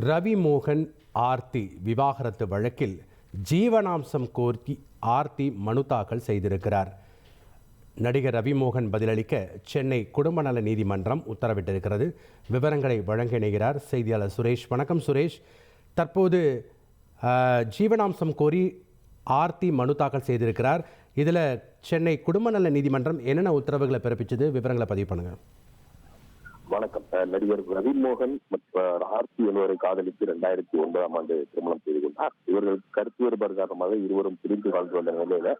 ரவி மோகன் ஆர்த்தி விவாகரத்து வழக்கில் ஜீவனாம்சம் கோரி ஆர்த்தி மனு தாக்கல் செய்திருக்கிறார். நடிகர் ரவி மோகன் பதிலளிக்க சென்னை குடும்ப நல நீதிமன்றம் உத்தரவிட்டிருக்கிறது. விவரங்களை வழங்க இணைகிறார் செய்தியாளர் சுரேஷ். வணக்கம் சுரேஷ். தற்போது ஜீவனாம்சம் கோரி ஆர்த்தி மனு தாக்கல் செய்திருக்கிறார். இதில் சென்னை குடும்ப நல நீதிமன்றம் என்னென்ன உத்தரவுகளை பிறப்பிச்சது? விவரங்களை பதிவு பண்ணுங்க. வணக்கம். நடிகர் ரவி மோகன் மற்றும் ஆர்த்தி என்பவரை காதலித்து 2009ஆம் ஆண்டு திருமணம் செய்து கொண்டார். இவர்கள் கருத்து வேறுபாடு காரணமாக இருவரும் பிரிந்து வாழ்ந்து வந்த நிலையில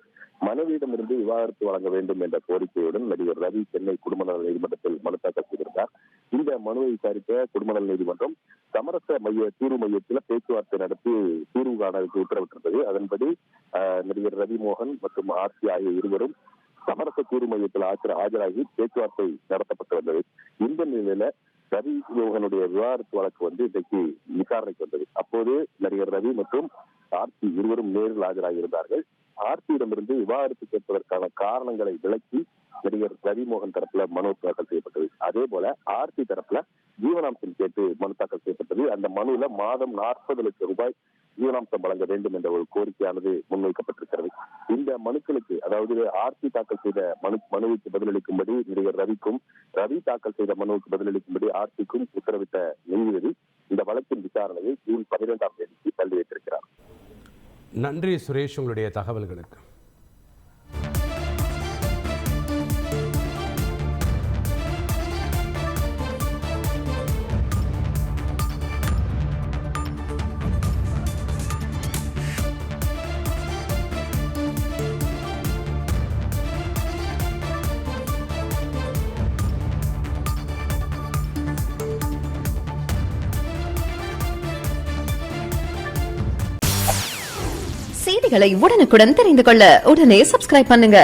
மனைவியிடமிருந்து விவாகரத்து வழங்க வேண்டும் என்ற கோரிக்கையுடன் நடிகர் ரவி சென்னை குடும்ப நல நீதிமன்றத்தில் மனு தாக்கல் செய்திருந்தார். இந்த மனுவை விசாரித்த குடும்ப நல நீதிமன்றம் சமரச தீர்வு மையத்தில் பேச்சுவார்த்தை நடத்தி தீர்வு காண உத்தரவிட்டிருந்தது. அதன்படி நடிகர் ரவி மோகன் மற்றும் ஆர்த்தி ஆகிய இருவரும் சமரச தீர்வு மையத்தில் ஆஜராகி பேச்சுவார்த்தை நடத்தப்பட்டு வந்தது. இந்த நிலையில ரவி மோகனுடைய விவாகரத்து வழக்கு இன்றைக்கு விசாரணைக்கு வந்தது. அப்போது நடிகர் ரவி மற்றும் ஆர்த்தி இருவரும் நேரில் ஆஜராகி இருந்தார்கள். ஆர்த்தியிடமிருந்து விவாகரத்து கேட்பதற்கான காரணங்களை விளக்கி நடிகர் ரவி மோகன் தரப்புல மனு தாக்கல் செய்யப்பட்டது. அதே போல ஆர்த்தி தரப்புல ஜீவனாம்சம் கேட்டு மனு தாக்கல் செய்யப்பட்டது. அந்த மனுவில் மாதம் 40 லட்சம் ரூபாய் ஜீவனாம்சம் வழங்க வேண்டும் என்ற ஒரு கோரிக்கையானது முன்வைக்கப்பட்டிருக்கிறது. இந்த மனுக்களுக்கு, அதாவது ஆர்த்தி தாக்கல் செய்த மனுவுக்கு பதிலளிக்கும்படி நடிகர் ரவிக்கும், ரவி தாக்கல் செய்த மனுவுக்கு பதிலளிக்கும்படி ஆர்த்திக்கும் உத்தரவிட்ட நீதிபதி இந்த வழக்கின் விசாரணையை ஜூன் 12ஆம் தேதிக்கு தள்ளி வைத்திருக்கிறார். நன்றி சுரேஷ், உங்களுடைய தகவல்களுக்கு. செய்திகளை உடனுக்குடன் தெரிந்து கொள்ள உடனே சப்ஸ்கிரைப் பண்ணுங்க.